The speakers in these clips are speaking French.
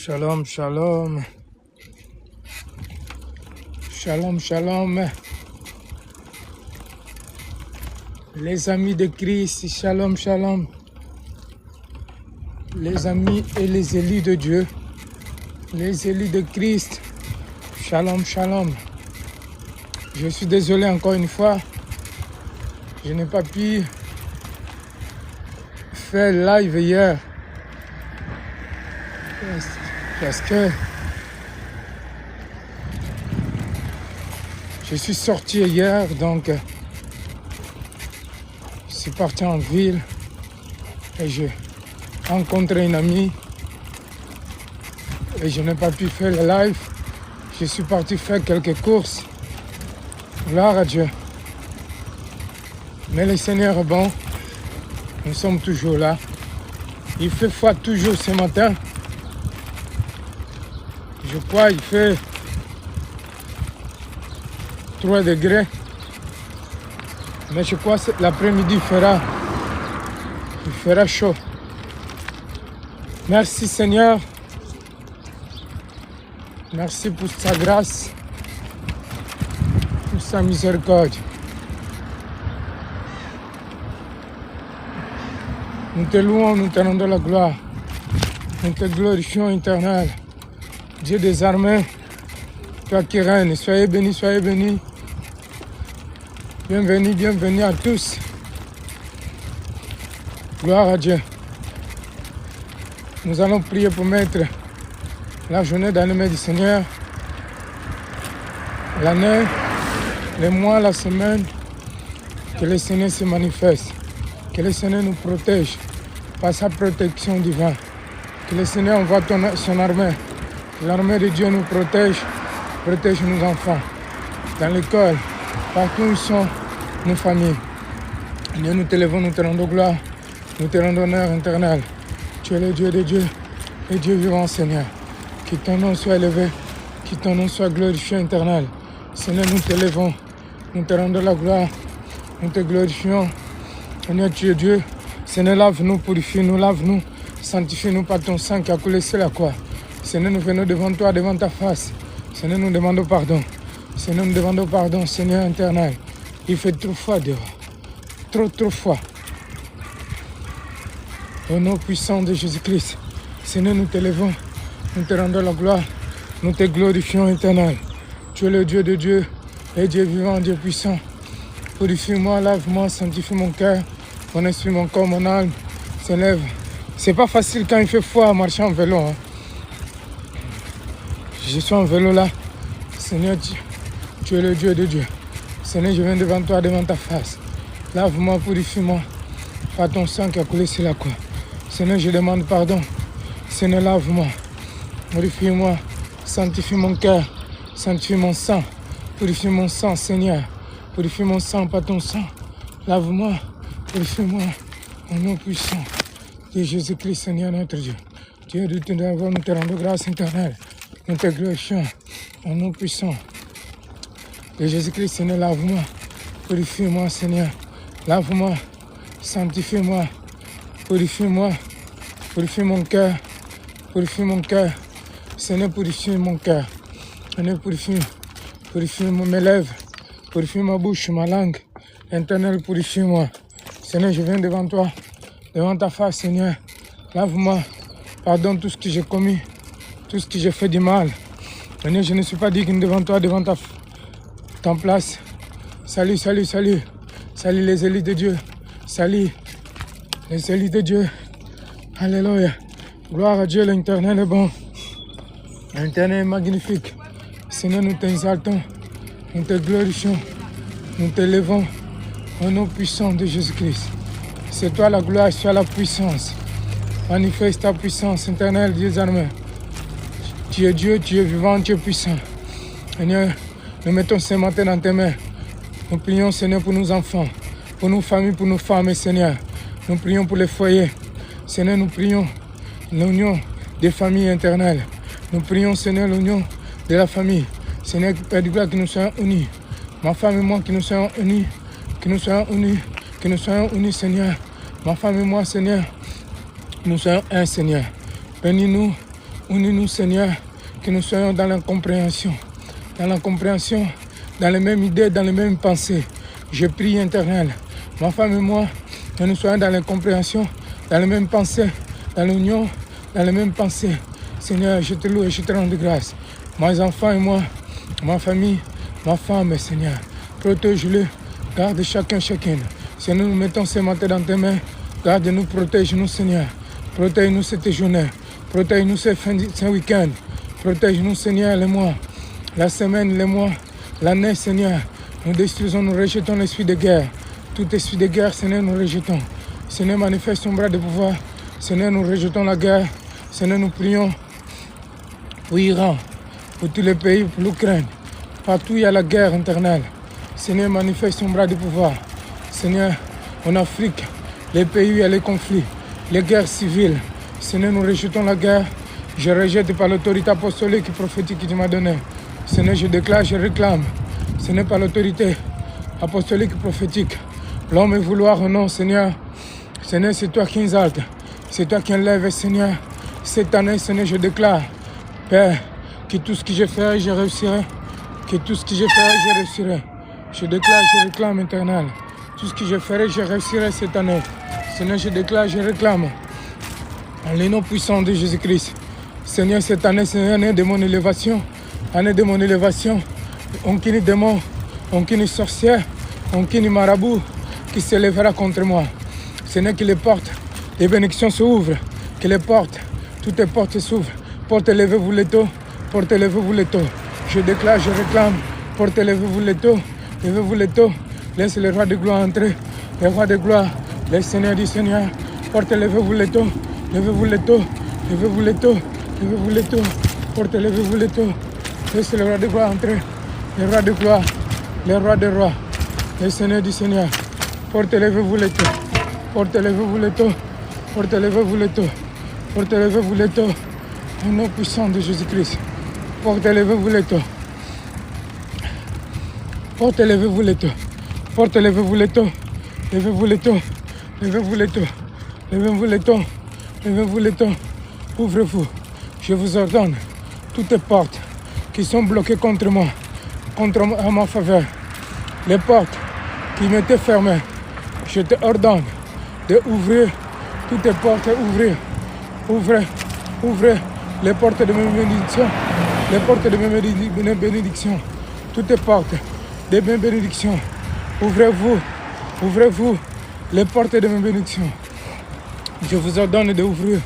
Shalom, shalom. Shalom, shalom. Les amis de Christ, shalom, shalom. Les amis et les élus de Dieu. Les élus de Christ. Shalom, shalom. Je suis désolé encore une fois. Je n'ai pas pu faire live hier. Parce que je suis sorti hier, donc je suis parti en ville et j'ai rencontré une amie et je n'ai pas pu faire le live. Je suis parti faire quelques courses. Gloire à Dieu. Mais le Seigneur est bon. Nous sommes toujours là. Il fait froid toujours ce matin. Je crois qu'il fait 3 degrés. Mais je crois que l'après-midi il fera chaud. Merci Seigneur. Merci pour sa grâce, pour sa miséricorde. Nous te louons, nous te rendons la gloire. Nous te glorifions éternel. Dieu des armées, toi qui règnes, soyez bénis, soyez bénis. Bienvenue, bienvenue à tous. Gloire à Dieu. Nous allons prier pour mettre la journée d'année du Seigneur, l'année, les mois, la semaine, que le Seigneur se manifeste, que le Seigneur nous protège par sa protection divine, que le Seigneur envoie son armée. L'armée de Dieu nous protège nos enfants, dans l'école, partout où sont nos familles. Dieu, nous te levons, nous te rendons gloire, nous te rendons honneur éternel. Tu es le Dieu de Dieu, le Dieu vivant, Seigneur. Que ton nom soit élevé, que ton nom soit glorifié éternel. Seigneur, nous te levons, nous te rendons la gloire, nous te glorifions. Seigneur, tu es Dieu. Seigneur, lave-nous, purifie-nous, lave-nous, sanctifie-nous par ton sang qui a coulé sur la croix. Seigneur, nous venons devant toi, devant ta face. Seigneur, nous demandons pardon. Seigneur, nous demandons pardon, Seigneur éternel. Il fait trop froid dehors. Trop froid. Au nom puissant de Jésus-Christ. Seigneur, nous te levons. Nous te rendons la gloire. Nous te glorifions éternel. Tu es le Dieu de Dieu. Et Dieu vivant, Dieu puissant. Purifie-moi, lave-moi, sanctifie mon cœur, mon esprit, mon corps, mon âme. S'élève. C'est pas facile quand il fait froid à marcher en vélo. Je suis en vélo là. Seigneur, tu es le Dieu de Dieu. Seigneur, je viens devant toi, devant ta face. Lave-moi, purifie-moi. Par ton sang qui a coulé sur la croix. Seigneur, je demande pardon. Seigneur, lave-moi. Purifie-moi. Sanctifie mon cœur. Sanctifie mon sang. Purifie mon sang, Seigneur. Purifie mon sang par ton sang. Lave-moi. Purifie-moi. Au nom puissant de Jésus-Christ, Seigneur notre Dieu. Dieu de tout d'abord, nous te rendons grâce éternelle. Nous te glorifions au nom puissant de Jésus-Christ, Seigneur, lave-moi, purifie-moi, Seigneur, lave-moi, sanctifie-moi, purifie-moi, purifie mon cœur, Seigneur, purifie mon cœur, Seigneur, purifie mes lèvres, purifie ma bouche, ma langue, éternel, purifie-moi, Seigneur, je viens devant toi, devant ta face, Seigneur, lave-moi, pardonne tout ce que j'ai commis, tout ce que j'ai fait du mal. Seigneur, je ne suis pas digne devant toi, devant ta place. Salut. Salut les élus de Dieu. Salut les élus de Dieu. Alléluia. Gloire à Dieu, l'Éternel est bon. L'Éternel est magnifique. Seigneur, nous t'exaltons. Nous te glorifions. Nous te levons au nom puissant de Jésus-Christ. C'est toi la gloire, c'est toi la puissance. Manifeste ta puissance, éternel, Dieu des armées. Tu es Dieu, tu es vivant, tu es puissant. Seigneur, nous mettons ce matin dans tes mains. Nous prions, Seigneur, pour nos enfants, pour nos familles, pour nos femmes, Seigneur. Nous prions pour les foyers. Seigneur, nous prions l'union des familles éternelles. Nous prions, Seigneur, l'union de la famille. Seigneur, Père du gloire, que nous soyons unis. Ma femme et moi, que nous soyons unis. Que nous soyons unis, Seigneur. Ma femme et moi, Seigneur, nous soyons un, Seigneur. Bénis-nous Unis-nous, Seigneur, que nous soyons dans l'incompréhension, dans les mêmes idées, dans les mêmes pensées. Je prie, Éternel, ma femme et moi, que nous soyons dans l'incompréhension, dans les mêmes pensées, dans l'union, dans les mêmes pensées. Seigneur, je te loue et je te rends de grâce. Mes enfants et moi, ma famille, ma femme, Seigneur, protège-le, garde chacune. Seigneur, nous mettons ces matins dans tes mains. Garde-nous, protège-nous, Seigneur. Protège-nous cette journée. Protège-nous ce week-end. Protège-nous, Seigneur, les mois, la semaine, les mois, l'année, Seigneur. Nous détruisons, nous rejetons l'esprit de guerre. Tout esprit de guerre, Seigneur, nous rejetons. Seigneur, manifeste ton bras de pouvoir. Seigneur, nous rejetons la guerre. Seigneur, nous prions pour l'Iran, pour tous les pays, pour l'Ukraine. Partout, il y a la guerre interne. Seigneur, manifeste ton bras de pouvoir. Seigneur, en Afrique, les pays où il y a les conflits, les guerres civiles. Seigneur, nous rejetons la guerre. Je rejette par l'autorité apostolique et prophétique que tu m'as donnée. Seigneur, je déclare, je réclame. Ce n'est pas l'autorité apostolique et prophétique. L'homme est vouloir, non, Seigneur. Seigneur, c'est toi qui exalte. C'est toi qui enlèves, Seigneur. Cette année, Seigneur, je déclare, Père, que tout ce que je ferai, je réussirai. Que tout ce que je ferai, je réussirai. Je déclare, je réclame, Éternel. Tout ce que je ferai, je réussirai cette année. Seigneur, je déclare, je réclame. En les noms puissants de Jésus-Christ. Seigneur, cette année, c'est l'année de mon élévation. Année de mon élévation. Aucun démon, aucune sorcière, aucun marabout qui se lèvera contre moi. Seigneur, que les portes des bénédictions s'ouvrent. Que les portes, toutes les portes s'ouvrent. Porte levez-vous les taux. Porte levez-vous les taux. Je déclare, je réclame. Porte levez-vous les taux. Levez-vous les taux. Laisse le roi de gloire entrer. Le roi de gloire. Le Seigneur du Seigneur. Porte levez-vous les taux. Levez-vous les taux. Levez-vous les taux. Levez-vous les taux. Porte levez-vous les taux. Laisse le roi de gloire entrer. Le roi de gloire. Le roi des rois. Le Seigneur du Seigneur. Porte levez-vous les taux. Porte levez-vous les taux. Porte levez-vous les taux. Porte levez-vous les taux. Au nom puissant de Jésus-Christ. Porte levez-vous les taux. Porte levez-vous les taux. Porte levez-vous les taux. Levez-vous les taux. Levez-vous les taux. Levez-vous les taux. Levez-vous les taux. Ouvrez-vous. Je vous ordonne toutes les portes qui sont bloquées contre moi, à ma faveur. Les portes qui m'étaient fermées, je te ordonne d'ouvrir toutes les portes, ouvrez, ouvrez les portes de mes bénédictions, les portes de mes bénédictions, toutes les portes de mes bénédictions. Ouvrez-vous, ouvrez-vous les portes de mes bénédictions. Je vous ordonne d'ouvrir,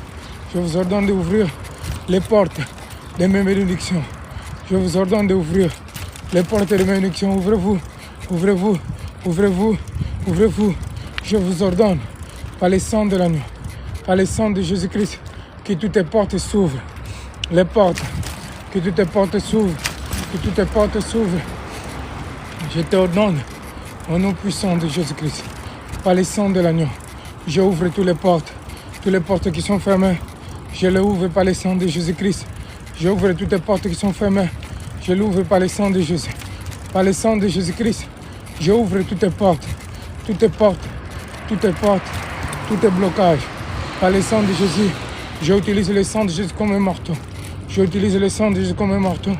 je vous ordonne d'ouvrir les portes de mes bénédictions. Je vous ordonne d'ouvrir les portes de mes bénédictions. Ouvrez-vous, ouvrez-vous, ouvrez-vous, ouvrez-vous. Je vous ordonne, par le sang de l'agneau, par le sang de Jésus-Christ, que toutes les portes s'ouvrent. Les portes, que toutes les portes s'ouvrent, que toutes les portes s'ouvrent. Je t'ordonne, au nom puissant de Jésus-Christ, par le sang de l'agneau, j'ouvre toutes les portes qui sont fermées. Je les ouvre par le sang de Jésus-Christ. J'ouvre toutes les portes qui sont fermées. Je l'ouvre par le sang de Jésus. Par le sang de Jésus-Christ, j'ouvre toutes les portes, toutes les portes, toutes les portes, tous les blocages. Par le sang de Jésus, j'utilise le sang de Jésus comme un marteau. J'utilise le sang de Jésus comme un marteau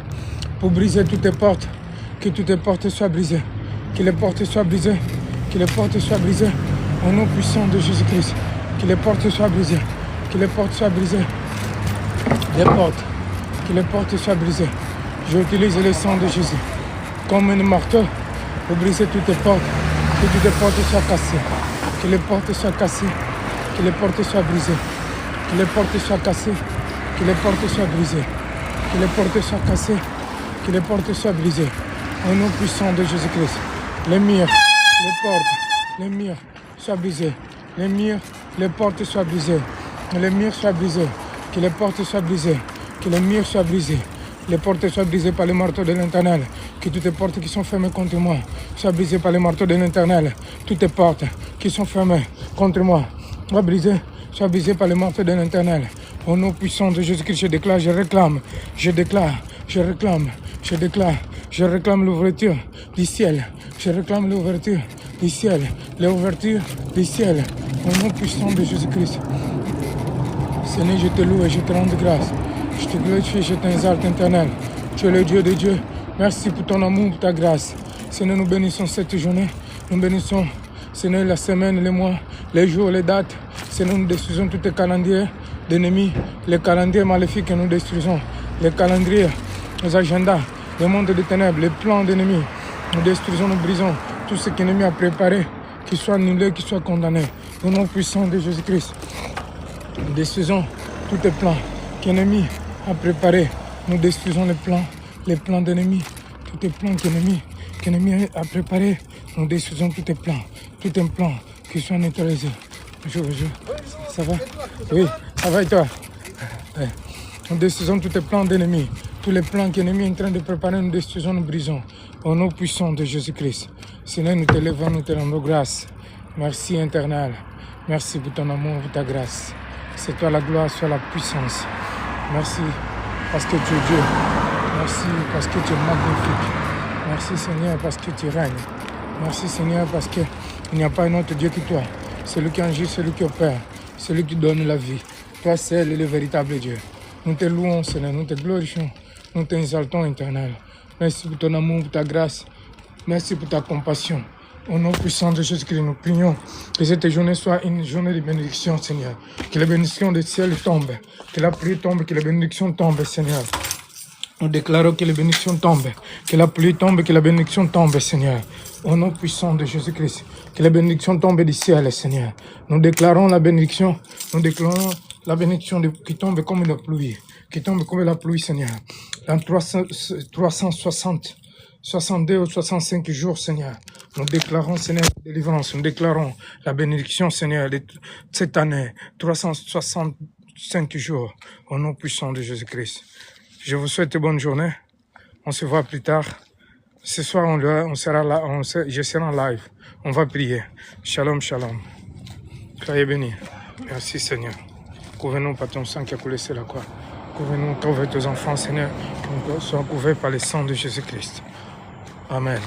pour briser toutes les portes. Que toutes les portes soient brisées. Que les portes soient brisées. Que les portes soient brisées. Au nom puissant de Jésus-Christ. Que les portes soient brisées. Que les portes soient brisées. Les portes. Que les portes soient brisées. J'utilise le sang de Jésus comme un marteau pour briser toutes les portes. Que toutes les portes soient cassées. Que les portes soient cassées. Que les portes soient brisées. Que les portes soient cassées. Que les portes soient brisées. Que les portes soient cassées. Que les portes soient brisées. Au nom puissant de Jésus-Christ. Les murs, les portes, les murs soient brisés. Les murs, les portes soient brisées. Que les murs soient brisés. Que les portes soient brisées. Que les murs soient brisés. Les portes soient brisées par le marteau de l'Éternel. Que toutes les portes qui sont fermées contre moi soient brisées par le marteau de l'Éternel. Toutes les portes qui sont fermées contre moi soient brisées par le marteau de l'Éternel. Au nom puissant de Jésus-Christ, je déclare, je réclame, je déclare, je réclame, je déclare, je réclame l'ouverture du ciel. Je réclame l'ouverture du ciel, l'ouverture du ciel. Au nom puissant de Jésus-Christ. Seigneur, je te loue et je te rends grâce. Je te glorifie, je t'exalte, Éternel. Tu es le Dieu des dieux. Merci pour ton amour, pour ta grâce. Seigneur, nous bénissons cette journée. Nous bénissons, Seigneur, la semaine, les mois, les jours, les dates. Seigneur, nous détruisons tous les calendriers d'ennemis, les calendriers maléfiques que nous détruisons, les calendriers, les agendas, le monde des ténèbres, les plans d'ennemis. Nous détruisons, nous brisons tout ce que l'ennemi a préparé, qu'il soit annulé, qu'il soit condamné. Au nom puissant de Jésus-Christ, nous détruisons tous les plans que l'ennemi a préparés. Nous détruisons les plans d'ennemis, tous les plans que l'ennemi a préparés. Nous détruisons tous les plans, tout un plan qui soit neutralisé. Bonjour. Ça va? Oui, ça va et toi? Nous détruisons tous les plans d'ennemis. Tous les plans que l'ennemi est en train de préparer, nous détruisons, nous brisons. Au nom puissant de Jésus-Christ. Seigneur, nous te levons, nous te rendons grâce. Merci, éternel. Merci pour ton amour, pour ta grâce. C'est toi la gloire, soit la puissance. Merci parce que tu es Dieu. Merci parce que tu es magnifique. Merci, Seigneur, parce que tu règnes. Merci, Seigneur, parce qu'il n'y a pas un autre Dieu que toi. Celui qui agit, celui qui opère, celui qui donne la vie. Toi seul est le véritable Dieu. Nous te louons, Seigneur, nous te glorifions, nous t'exaltons, éternel. Merci pour ton amour, pour ta grâce. Merci pour ta compassion. Au nom puissant de Jésus-Christ, nous prions que cette journée soit une journée de bénédiction, Seigneur. Que la bénédiction du ciel tombe, que la pluie tombe, que la bénédiction tombe, Seigneur. Nous déclarons que la bénédiction tombe, que la pluie tombe, que la bénédiction tombe, Seigneur. Au nom puissant de Jésus-Christ, que la bénédiction tombe du ciel, Seigneur. Nous déclarons la bénédiction qui tombe comme la pluie, qui tombe comme la pluie, Seigneur. Dans 360, 62 ou 65 jours, Seigneur, nous déclarons, Seigneur, la délivrance. Nous déclarons la bénédiction, Seigneur, de cette année, 365 jours, au nom puissant de Jésus-Christ. Je vous souhaite une bonne journée. On se voit plus tard. Ce soir, on sera là, je serai en live. On va prier. Shalom, shalom. Soyez bénis. Merci, Seigneur. Couvre-nous par ton sang qui a coulé sur la croix. Couvre-nous, couvre tes enfants, Seigneur, qui soient couverts par le sang de Jésus-Christ. Amen.